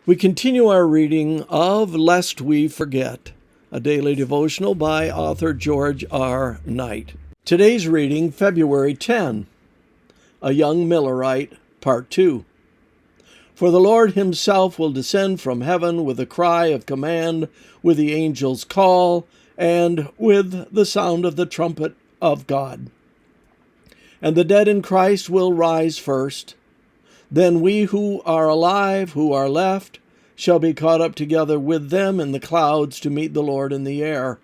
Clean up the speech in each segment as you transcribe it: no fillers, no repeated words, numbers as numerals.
We continue our reading of Lest We Forget, a daily devotional by author George R. Knight. Today's reading, February 10, A Young Millerite, Part 2. For the Lord himself will descend from heaven with a cry of command, with the angel's call, and with the sound of the trumpet of God. And the dead in Christ will rise first. Then we who are alive, who are left, shall be caught up together with them in the clouds to meet the Lord in the air.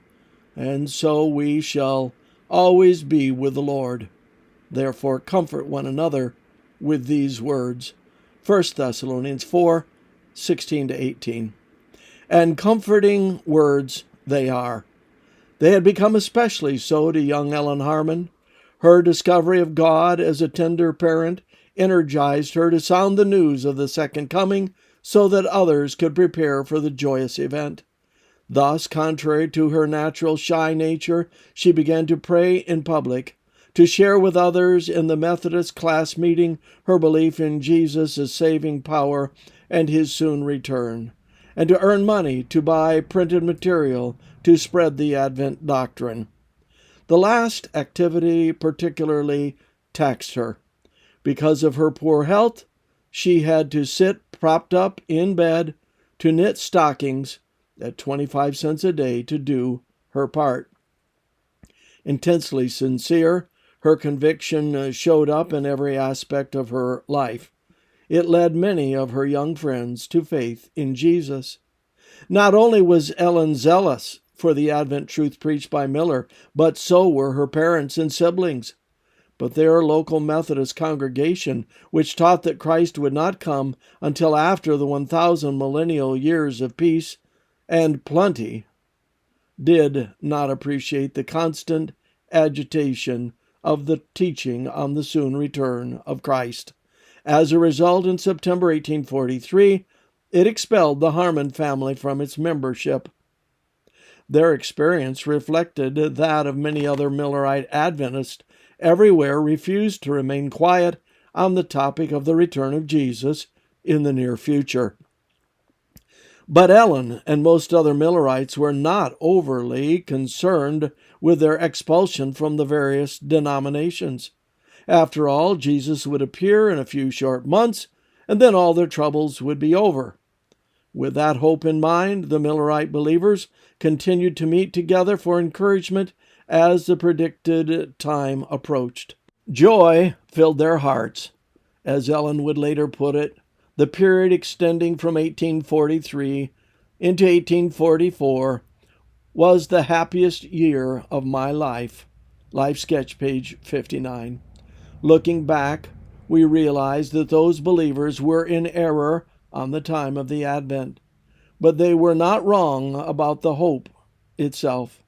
And so we shall always be with the Lord. Therefore comfort one another with these words. 1 Thessalonians 4:16-18. And comforting words they are. They had become especially so to young Ellen Harmon. Her discovery of God as a tender parent energized her to sound the news of the second coming so that others could prepare for the joyous event. Thus, contrary to her natural shy nature, she began to pray in public, to share with others in the Methodist class meeting her belief in Jesus' saving power and his soon return, and to earn money to buy printed material to spread the Advent doctrine. The last activity particularly taxed her. Because of her poor health, she had to sit propped up in bed to knit stockings at 25 cents a day to do her part. Intensely sincere, her conviction showed up in every aspect of her life. It led many of her young friends to faith in Jesus. Not only was Ellen zealous for the Advent truth preached by Miller, but so were her parents and siblings. But their local Methodist congregation, which taught that Christ would not come until after the 1,000 millennial years of peace and plenty, did not appreciate the constant agitation of the teaching on the soon return of Christ. As a result, in September 1843, it expelled the Harmon family from its membership. Their experience reflected that of many other Millerite Adventists everywhere refused to remain quiet on the topic of the return of Jesus in the near future. But Ellen and most other Millerites were not overly concerned with their expulsion from the various denominations. After all, Jesus would appear in a few short months, and then all their troubles would be over. With that hope in mind, the Millerite believers continued to meet together for encouragement as the predicted time approached. Joy filled their hearts. As Ellen would later put it, the period extending from 1843 into 1844 was the happiest year of my life. Life Sketch, page 59. Looking back, we realize that those believers were in error on the time of the Advent, but they were not wrong about the hope itself.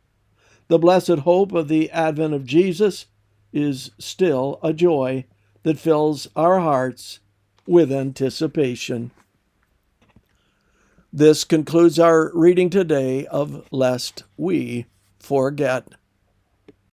The blessed hope of the advent of Jesus is still a joy that fills our hearts with anticipation. This concludes our reading today of Lest We Forget.